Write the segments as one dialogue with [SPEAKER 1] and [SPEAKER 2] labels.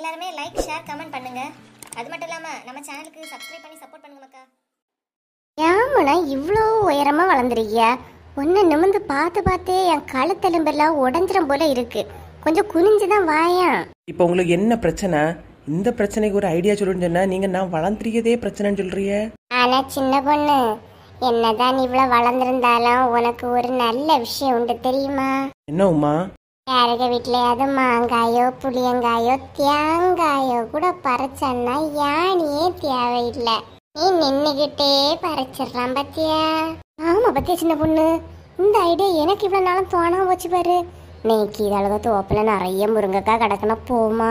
[SPEAKER 1] எல்லாருமே like share comment பண்ணுங்க. அது மட்டும் இல்லாம நம்ம சேனலுக்கு சப்ஸ்கிரைப் பண்ணி சப்போர்ட் பண்ணுங்க மக்கா. ஏமனா இவ்வளோ உயரமா வளர்ந்துருக்கியா? ஒன்று நிமிந்து பார்த்து பார்த்தே என் கழுத்தெலும்பெல்லாம் உடஞ்சிரும் போல இருக்கு. கொஞ்சம் குனிஞ்சுதான் வாயா.
[SPEAKER 2] இப்போ உங்களுக்கு என்ன பிரச்சனை? இந்த பிரச்சனைக்கு ஒரு ஐடியா சொல்லுன்னு சொன்னா நீங்க நான் வளர்ந்துருக்கதே பிரச்சனைன்னு சொல்றீங்க.
[SPEAKER 1] ஆனா சின்ன பொண்ணு, என்னதான் இவ்வளவு வளர்ந்துருந்தாலும் உனக்கு ஒரு நல்ல விஷயம் உண்டு தெரியுமா?
[SPEAKER 2] என்ன உமா?
[SPEAKER 1] யாருக்க வீட்லயாவது மாங்காயோ புளியங்காயோ தேங்காயோ கூட பறிச்சன்னா யானையே தேவையில்லை. நீ நின்னுகிட்டே பறிச்சிடறான் பத்தியா? ஆமா பத்தியா சின்ன பொண்ணு, இந்த ஐடியா எனக்கு இவ்வளவு நாளும் தோணாம போச்சு பாரு. இன்னைக்கு இதழக தோப்புல நிறைய முருங்கைக்காய் கிடக்கணும் போமா?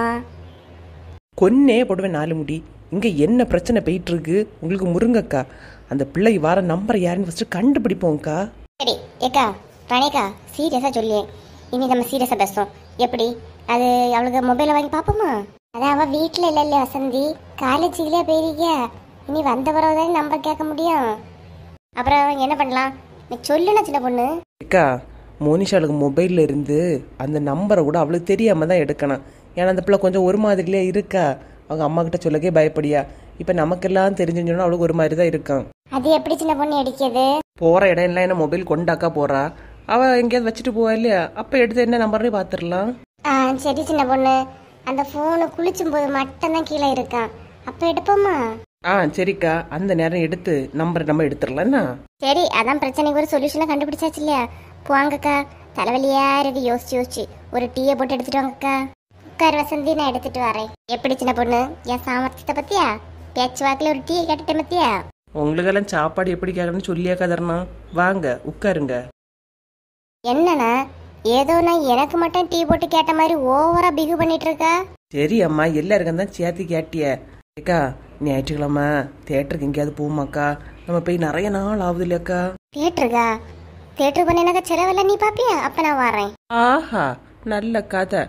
[SPEAKER 2] கொன்னே போடுவேன் 4 முடி. இங்க என்ன பிரச்சனை போயிட்டு இருக்கு உங்களுக்கு? முருங்கக்கா அந்த பிள்ளை வார நம்பர் யாருன்னு ஃபர்ஸ்ட் கண்டுபிடிப்போம்க்கா.
[SPEAKER 1] சரி ஏக்கா ராணிக்கா, சீரியஸா சொல்லியே, இனி நம்ம சீரியஸா பேசுவோம். எப்படி அது அவளுக்கு மொபைலை வாங்கி பார்ப்போமா? அதான் அவள் வீட்டில் இல்லை இல்லையா வசந்தி, காலேஜுக்குள்ளே போயிருக்கியா? இனி வந்த பிறகு தானே நம்பர் கேட்க முடியும். அப்புறம் என்ன பண்ணலாம் நீ சொல்லுனா சின்ன பொண்ணு.
[SPEAKER 2] அக்கா, மோனிஷாளுக்கு மொபைல்ல இருந்து அந்த நம்பரை கூட அவளுக்கு தெரியாம தான் எடுக்கணும். ஏன்னா அந்த பிள்ளை கொஞ்சம் ஒரு மாதிரிலே இருக்கா. அவங்க அம்மா கிட்ட சொல்லக்கே பயப்படியா. இப்ப நமக்கெல்லாம் தெரிஞ்சுன்னு சொன்னா அவளுக்கு ஒரு மாதிரி தான் இருக்கான்.
[SPEAKER 1] அது எப்படி சின்ன பொண்ணு அடிக்கிறது?
[SPEAKER 2] போற இடம் எல்லாம் என்ன மொபைல் கொண்டாக்கா போறா. அவ எங்கேயாவது வச்சுட்டு போவா இல்லையா, அப்ப எடுத்து என்ன நம்பர்னு பாத்துடலாம்.
[SPEAKER 1] சரி சின்ன பொண்ணு, அந்த போனு குளிச்சும் போது மட்டும்தான் கீழே இருக்கான், அப்ப எடுப்போமா?
[SPEAKER 2] சரிக்கா, அந்த நேரம் எடுத்து நம்பர் நம்ம எடுத்துடலாம்னா.
[SPEAKER 1] சரி, அதான் பிரச்சனைக்கு ஒரு சொல்யூஷனை கண்டுபிடிச்சாச்சு இல்லையா? போவாங்கக்கா, தலைவலியா இருக்கு யோசிச்சு யோசிச்சு. ஒரு டீயை போட்டு எடுத்துட்டு வாங்கக்கா. உட்கார் வசந்தி, நான் எடுத்துட்டு வரேன். எப்படி சின்ன பொண்ணு, என் சாமர்த்தியத்தை பத்தியா? பேச்சு வாக்குல ஒரு டீயை கேட்டுட்டேன் பத்தியா?
[SPEAKER 2] உங்களுக்கெல்லாம் சாப்பாடு எப்படி கேட்கணும்னு சொல்லியாக்கா தரணும். வாங்க உட்காருங்க.
[SPEAKER 1] என்னன்னா ஏதோ நான் எனக்கு மட்டும் டீ போட்டு கேட்ட மாதிரி ஓவரா பிகு பண்ணிட்டு இருக்கா?
[SPEAKER 2] சரி அம்மா, எல்லாருக்கும் தான் சேர்த்து கேட்டிய. ஏக்கா, ஞாயிற்றுக்கிழமை தேட்டருக்கு எங்கேயாவது போமாக்கா? நம்ம போய் நிறைய நாள் ஆகுது இல்லையாக்கா?
[SPEAKER 1] தேட்டருக்கா? தேட்டருக்கு பண்ண எனக்கு செலவில்ல, நீ பாப்பியா? அப்ப நான் வரேன்.
[SPEAKER 2] ஆஹா, நல்ல கதை.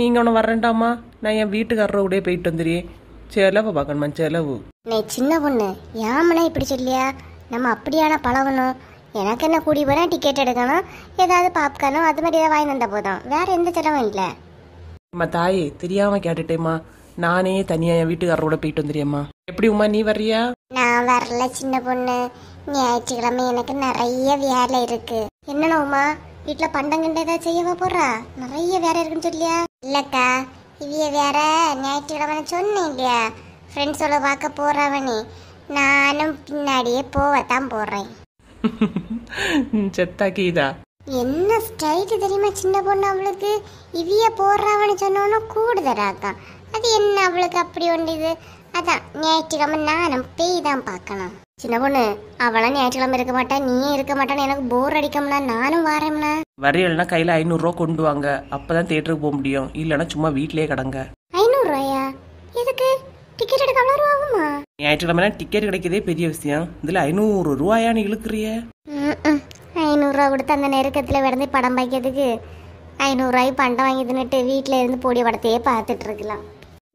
[SPEAKER 2] நீங்க ஒன்று வரேன்டாமா, நான் என் வீட்டுக்காரரை கூட போயிட்டு வந்துடுறேன். செலவு பார்க்கணுமா? செலவு.
[SPEAKER 1] நீ சின்ன பொண்ணு, ஏமனா இப்படி சொல்லியா? நம்ம அப்படியான பழகணும். எனக்கு என்ன கூடி போனா டிக்கெட் எடுக்கணும், ஏதாவது பாப்கார்னோ அது மாதிரி ஏதாவது வாங்கி வந்தா போதும், வேற எந்த செலவும் இல்லை.
[SPEAKER 2] அம்மா தாயே, தெரியாம கேட்டுட்டேம்மா. நானே தனியா என் வீட்டுக்காரரோட போயிட்டு வந்துடுறேம்மா. எப்படி உமா, நீ வர்றியா?
[SPEAKER 1] நான் வரல சின்ன பொண்ணு, ஞாயிற்றுக்கிழமை எனக்கு நிறைய வேலை இருக்கு. என்னன்னா உமா, வீட்டுல பண்டங்கண்ட ஏதாவது செய்யவா போறா? நிறைய வேலை இருக்குன்னு சொல்லியா? இல்லக்கா, இவைய வேற ஞாயிற்றுக்கிழமை சொன்னேன் இல்லையா, ஃப்ரெண்ட்ஸோட பார்க்க போறவனே. நானும் பின்னாடியே போவத்தான் போறேன்.
[SPEAKER 2] செத்தா கீதா,
[SPEAKER 1] என்ன ஸ்டைல் தெரியுமா சின்ன பொண்ணு அவளுக்கு? இவிய போடுறாவன்னு சொன்னோன்னு கூடுதலாக்கா. அது என்ன அவளுக்கு அப்படி ஒண்டிது? அதான் ஞாயிற்றுக்கிழமை நானும் பேய் தான் பார்க்கணும். சின்ன பொண்ணு, அவளாம் ஞாயிற்றுக்கிழமை இருக்க மாட்டா, நீயே இருக்க மாட்டான்னு எனக்கு போர் அடிக்கும்னா நானும் வரேம்னா.
[SPEAKER 2] வரையல்னா கையில 500 ரூபா கொண்டு வாங்க, அப்பதான் தேட்டருக்கு போக முடியும். இல்லைன்னா சும்மா வீட்லயே கிடங்க.
[SPEAKER 1] 500 ரூபாயா? எதுக்கு? டிக்கெட் எடுக்க அவ்வளோ ரூபா ஆகுமா?
[SPEAKER 2] ஞாயிற்றுக்கிழமை டிக்கெட் கிடைக்கதே பெரிய விஷயம், இதுல 500 ரூபாயான்னு இழுக்கிறிய?
[SPEAKER 1] 500 ரூபா கொடுத்து அந்த நெருக்கத்துல விடந்து படம் பாய்க்கிறதுக்கு 500 ரூபாய்க்கு பண்டம் வாங்கி தின்னுட்டு வீட்டுல இருந்து போடி படத்தையே பார்த்துட்டு இருக்கலாம்.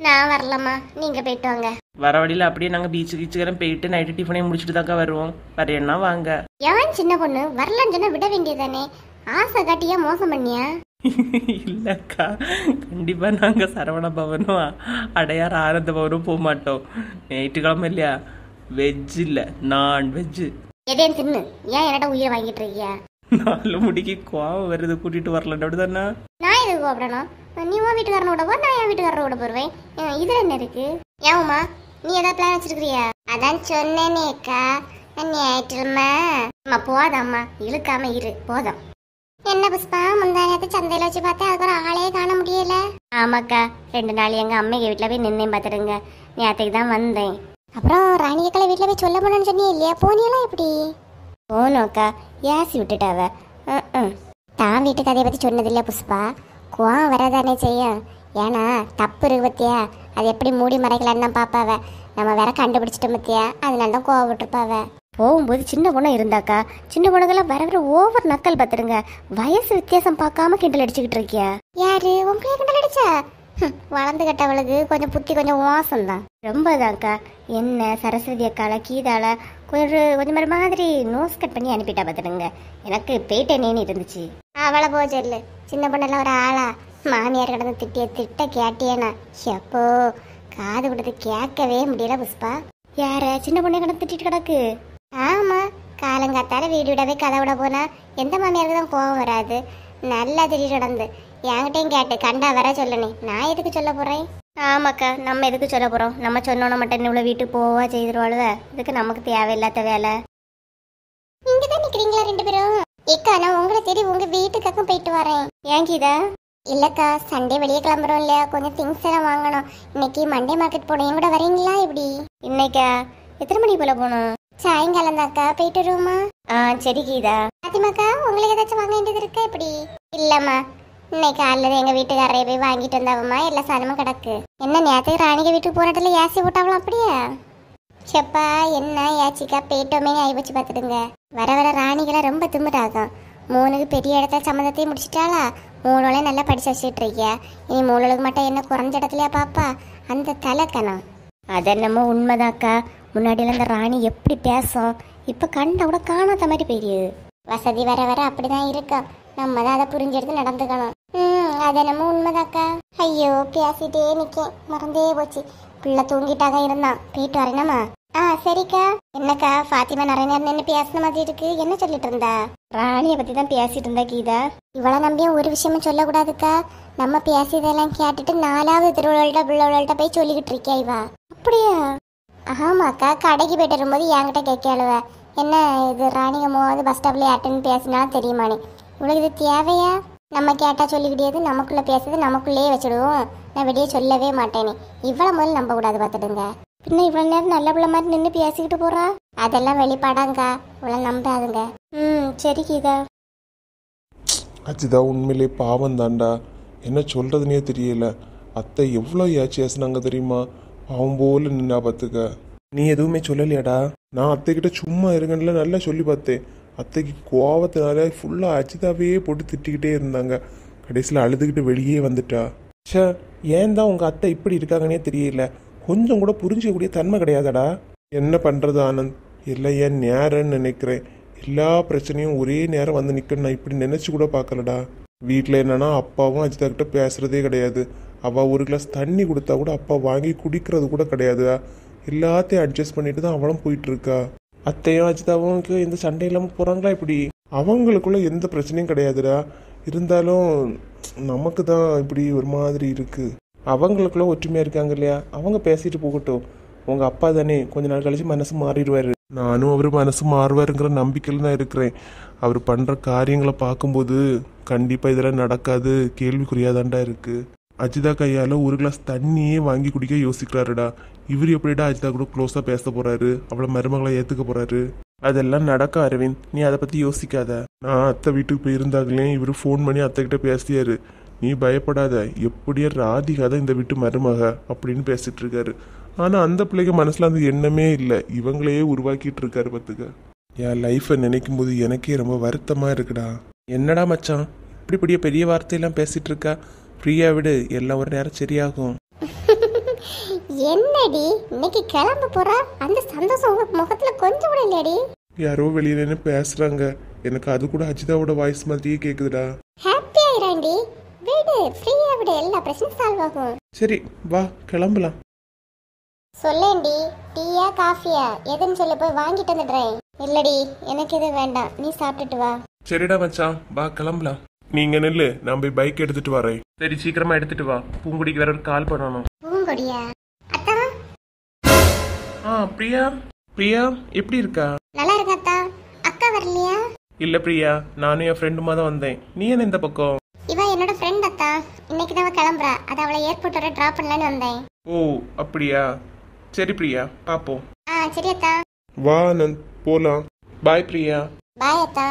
[SPEAKER 1] நான் வரலாமா, நீங்க போயிட்டு வாங்க.
[SPEAKER 2] வர வழியில அப்படியே நாங்க பீச்சு கீச்சுக்கெல்லாம் போயிட்டு நைட்டு டிஃபனையும் முடிச்சுட்டு தாக்கா வருவோம். வரையன்னா வாங்க.
[SPEAKER 1] ஏன் சின்ன பொண்ணு, வரலன்னு சொன்னா விட வேண்டியதானே? ஆசை காட்டியா மோசம் பண்ணியா?
[SPEAKER 2] இல்லக்கா, கண்டிப்பா நாங்க சரவண பவனும் அடையார் ஆனந்த பவனும் போக மாட்டோம். ஞாயிற்றுக்கிழமை இல்லையா, வெஜ் இல்ல நான் வெஜ்.
[SPEAKER 1] எதையும் தின்னு, ஏன் என்னடா உயிரை வாங்கிட்டு இருக்கியா?
[SPEAKER 2] 4 முடிக்கு கோவம் வருது, கூட்டிட்டு வரல அப்படிதானே?
[SPEAKER 1] நான் எதுக்கு கூப்பிடணும்? நீ உன் வீட்டுக்காரனோட போ, நான் என் வீட்டுக்காரரோட போடுவேன். இதுல என்ன இருக்கு? ஏமா, நீ ஏதாவது பிளான் வச்சிருக்கிறியா? அதான் சொன்னேனேக்கா, ஞாயிற்றுக்கிழமை போதாம்மா, இழுக்காம இரு போதும். என்ன புஷ்பா, முந்தானத்தை சந்தையில வச்சு பார்த்தா அதுக்கு ஒரு ஆளையே காண முடியல. ஆமாக்கா, 2 நாள் எங்க அம்மைக்கு வீட்டுல போய் நின்னே பாத்துருங்க. நேற்றுக்கு தான் வந்தேன். அப்புறம் ராணியக்களை வீட்டுல போய் சொல்ல போனேன்னு சொன்னீ இல்லையா, போனியெல்லாம் எப்படி? போனோக்கா, ஏசி விட்டுட்டாவ. தான் வீட்டு கதையை பத்தி சொன்னது இல்லையா புஷ்பா? கோவம் வரதானே செய்யும். ஏன்னா தப்பு இருக்கு பத்தியா, அது எப்படி மூடி மறைக்கலான்னு தான் பாப்பாவ. நம்ம வேற கண்டுபிடிச்சிட்டோம் பத்தியா, அதனால தான் கோவம் விட்டுருப்பாவ. போகும்போது சின்ன பொண்ணு இருந்தாக்கா, சின்ன பொண்ணுக்கெல்லாம் வர வர ஓவர் நக்கல் பாத்துருங்க. வயசு வித்தியாசம் பார்க்காம கிண்டல் அடிச்சுக்கிட்டு இருக்கியா? யாரு உங்க கிண்டல் அடிச்சா? வளர்ந்து கட்டவளுக்கு கொஞ்சம் புத்தி கொஞ்சம் மோசம் தான். ரொம்பதான்க்கா. என்ன சரஸ்வதி அக்கால கீதால கொஞ்சம் மாதிரி நோஸ் கட் பண்ணி அனுப்பிட்டா பாத்துடுங்க. எனக்கு பேட்டேனேன்னு இருந்துச்சு. அவளை போச்சு இல்லை, சின்ன பொண்ணெல்லாம் ஒரு ஆளா மாமியார் கடந்து திட்டிய திட்ட கேட்டியேனா எப்போ காது கொடுத்து கேட்கவே முடியல புஷ்பா. யார சின்ன பொண்ணை கடந்து திட்டிட்டு கிடக்கு? ஆமா, காலங்காத்தால வீடு விடவே கதை விட போனா எந்த மாமியாருக்கு தான் கோவம் வராது. நல்லா திட்டிட்டு நடந்து என்கிட்டையும் கேட்டு கண்டா வர சொல்லணே, நான் எதுக்கு சொல்ல போறேன்? ஆமாக்கா, நம்ம எதுக்கு சொல்ல போறோம்? நம்ம சொன்னோன்னா மட்டும் இவ்வளோ வீட்டுக்கு போவா செய்திருவாளுவ. இதுக்கு நமக்கு தேவையில்லாத வேலை. இங்கதான் நிக்கிறீங்களா ரெண்டு பேரும்? ஏக்கா, நான் உங்களை தேடி உங்க வீட்டுக்காக்கும் போயிட்டு வரேன். ஏன் கீதா? இல்லக்கா, சண்டே வெளியே கிளம்புறோம் இல்லையா, கொஞ்சம் திங்ஸ் எல்லாம் வாங்கணும். இன்னைக்கு மண்டே மார்க்கெட் போனோம், என் கூட வரீங்களா? இப்படி இன்னைக்கா எத்தனை மணி போல போகணும்? சாயங்காலம் தாக்கா, போயிட்டு வருவோமா? சரி கீதா. பாத்திமாக்கா, உங்களுக்கு ஏதாச்சும் வாங்க வேண்டியது இருக்கா? இப்படி இல்லம்மா, இன்னைக்கு காலையில எங்க வீட்டுக்காரைய போய் வாங்கிட்டு வந்தாவம்மா, எல்லா சாதனமும் கிடக்கு. என்ன நேரத்துக்கு ராணிக வீட்டுக்கு போராட்டில் ஏசி போட்டாவலாம் அப்படியா? செப்பா என்ன ஏச்சிக்கா, போயிட்டோமே ஆகி வச்சு பார்த்துடுங்க. வர வர ராணிகளை ரொம்ப திமிராகும். 3க்கு பெரிய இடத்த சம்மந்தத்தையும் முடிச்சிட்டாளா? 3 நல்லா படிச்சு வச்சுட்டு இருக்கியா? இனி 3 மட்டும் என்ன குறைஞ்ச இடத்துலயா பாப்பா? அந்த தலைக்கணம். அதென்னமோ உண்மைதாக்கா. முன்னாடியெல்லாம் இந்த ராணி எப்படி பேசும், இப்ப கண்ட கூட காணாத மாதிரி போயிடுது. வசதி வர வர அப்படிதான் இருக்கும். நம்ம தான் அதை புரிஞ்சு எடுத்து நடந்துக்கணும். அதென்னமோ உண்மைதாக்கா. ஐயோ, பேசிட்டே நிக்கேன், மறந்தே போச்சு. பிள்ளை தூங்கிட்டாக இருந்தான், போயிட்டு வரேனம்மா. சரிக்கா. என்னக்கா, ஃபாத்திமா நிறைய நேரம் நின்று பேசின மாதிரி இருக்கு. என்ன சொல்லிட்டு இருந்தா? ராணியை பத்தி தான் பேசிட்டு இருந்தா கீதா. இவளை நம்பியும் ஒரு விஷயமும் சொல்லக்கூடாதுக்கா. நம்ம பேசியதெல்லாம் கேட்டுட்டு 4வது திருவிழாட்ட பிள்ளைகள்கிட்ட போய் சொல்லிக்கிட்டு இருக்கியா இவா? அப்படியா? ஆமாக்கா, கடைக்கு போயிட்டு வரும்போது என்கிட்ட கேட்கலுவ, என்ன இது ராணிக போது பஸ் ஸ்டாப்ல யார்ட்டுன்னு பேசினாலும் தெரியுமானே. இவளுக்கு இது தேவையா? நம்ம கேட்டா சொல்லிக்கிட்டேது, நமக்குள்ள பேசுறது நமக்குள்ளேயே வச்சுடுவோம். நான் வெளியே சொல்லவே மாட்டேனே. இவ்வளோ முதல்ல நம்ப கூடாது பார்த்துடுங்க. பின்ன இவ்வளோ நேரம் நல்ல பிள்ளை மாதிரி நின்று பேசிக்கிட்டு போறா. அதெல்லாம் வெளிப்பாடாங்கக்கா, இவ்வளோ நம்பாதுங்க. சரி கீதா.
[SPEAKER 3] அச்சிதா, உண்மையிலே பாவம் தாண்டா. என்ன சொல்றதுனே தெரியல. அத்தை எவ்வளோ ஏசினாங்க தெரியுமா? அவன் போல நின்னா பார்த்துக்க.
[SPEAKER 2] நீ எதுவுமே சொல்லலையாடா?
[SPEAKER 3] நான் அத்தைக்கிட்ட சும்மா இருங்கன்னு நல்லா சொல்லி பார்த்தேன். அத்தைக்கு கோவத்தினால ஃபுல்லாக அஜிதாவே போட்டு திட்டிக்கிட்டே இருந்தாங்க. கடைசியில் அழுதுகிட்டு வெளியே வந்துட்டா.
[SPEAKER 2] சே, ஏன் தான் உங்கள் அத்தை இப்படி இருக்காங்கன்னே தெரியல. கொஞ்சம் கூட புரிஞ்சிக்கக்கூடிய தன்மை கிடையாதடா.
[SPEAKER 3] என்ன பண்ணுறது ஆனந்த், எல்லாம் ஏன் நேரம்னு நினைக்கிறேன். எல்லா பிரச்சனையும் ஒரே நேரம் வந்து நிற்கணும். நான் இப்படி நினச்சி கூட பார்க்கலடா. வீட்டில் என்னன்னா அப்பாவும் அஜிதா கிட்ட பேசுகிறதே கிடையாது. அவள் ஒரு கிளாஸ் தண்ணி கொடுத்தா கூட அப்பா வாங்கி குடிக்கிறது கூட கிடையாது. எல்லாத்தையும் அட்ஜஸ்ட் பண்ணிட்டு தான் அவளும் போயிட்டு இருக்கா.
[SPEAKER 2] அத்தையும் அஜிதாவும் எந்த சண்டை இல்லாமல் போகிறாங்களா இப்படி?
[SPEAKER 3] அவங்களுக்குள்ள எந்த பிரச்சனையும் கிடையாதுடா. இருந்தாலும் நமக்கு தான் இப்படி ஒரு மாதிரி இருக்கு.
[SPEAKER 2] அவங்களுக்குள்ள ஒற்றுமையாக இருக்காங்க இல்லையா? அவங்க பேசிட்டு போகட்டும். உங்கள் அப்பா தானே, கொஞ்ச நாள் கழிச்சு மனசு மாறிடுவார்.
[SPEAKER 3] நானும் அவர் மனசு மாறுவாருங்கிற நம்பிக்கையில் தான் இருக்கிறேன். அவர் பண்ணுற காரியங்களை பார்க்கும்போது கண்டிப்பாக இதெல்லாம் நடக்காது, கேள்விக்குறியாதாண்டா இருக்கு. அஜிதா கையால் ஒரு கிளாஸ் தண்ணியே வாங்கி குடிக்க யோசிக்கிறாருடா. இவர் எப்படிடா அஜிதா கூட க்ளோஸாக பேச போறாரு, அவளை மருமகளை ஏற்றுக்க போறாரு?
[SPEAKER 2] அதெல்லாம் நடக்க அரவிந்த், நீ அதை பற்றி யோசிக்காத.
[SPEAKER 3] நான் அத்தை வீட்டுக்கு போயிருந்தாங்களே, இவர் ஃபோன் பண்ணி அத்தை கிட்ட பேசியாரு. நீ பயப்படாத, எப்படியா ராதிகா தான் இந்த வீட்டு மருமக அப்படின்னு பேசிட்டு இருக்காரு. ஆனால் அந்த பிள்ளைக்கு மனசில் அந்த எண்ணமே இல்லை, இவங்களையே உருவாக்கிட்டு இருக்காரு பார்த்துக்க. என் லைஃப்பை நினைக்கும் போது எனக்கே ரொம்ப வருத்தமாக இருக்குடா.
[SPEAKER 2] என்னடா மச்சான், இப்படி பெரிய வார்த்தையெல்லாம் பேசிட்டு இருக்கா? ஃப்ரீயா விடு, எல்லாம் ஒரு நேரம் சரியாகும்.
[SPEAKER 1] என்னடி இன்னைக்கு கிளம்ப போறா? அந்த சந்தோஷம் உங்க முகத்துல கொஞ்சம் கூட இல்லடி.
[SPEAKER 3] யாரோ வெளியே நின்று பேசுறாங்க, எனக்கு அது கூட அஜிதாவோட வாய்ஸ் மாதிரியே கேக்குதுடா.
[SPEAKER 1] ஹாப்பி ஆயிராண்டி, விடு, ஃப்ரீயா விடு, எல்லா பிரச்சனையும் சால்வ் ஆகும்.
[SPEAKER 2] சரி வா கிளம்பலாம்.
[SPEAKER 1] சொல்லேண்டி, டீயா காஃபியா எதுன்னு சொல்லி போய் வாங்கிட்டு வந்துடுறேன். இல்லடி, எனக்கு எதுவும் வேண்டாம், நீ சாப்பிட்டுட்டு வா.
[SPEAKER 3] சரிடா மச்சான், வா கிளம்பலாம். நீங்க நெல்லு, நான் போய் பைக் எடுத்துட்டு வரேன்.
[SPEAKER 2] சரி சீக்கிரமா எடுத்துட்டு வா, பூங்குடிக்கு வேற ஒரு கால் பண்ணணும்.
[SPEAKER 1] பூங்கொடியா? அத்தா.
[SPEAKER 2] பிரியா, பிரியா எப்படி இருக்கா?
[SPEAKER 1] நல்லா இருக்கா அத்தா. அக்கா வரலையா?
[SPEAKER 2] இல்ல பிரியா, நானும் என் ஃப்ரெண்டுமா தான் வந்தேன். நீ என்ன இந்த பக்கம்?
[SPEAKER 1] இவ என்னோட ஃப்ரெண்ட் அத்தா. இன்னைக்கு தான் கிளம்புறா, அதை அவளை ஏர்போர்ட் வரை டிராப் பண்ணலான்னு வந்தேன்.
[SPEAKER 2] ஓ அப்படியா? சரி பிரியா, பாப்போம்.
[SPEAKER 1] சரி அத்தா.
[SPEAKER 3] வா ஆனந்த், போலாம்.
[SPEAKER 2] பாய் பிரியா.
[SPEAKER 1] பாய் அத்தா.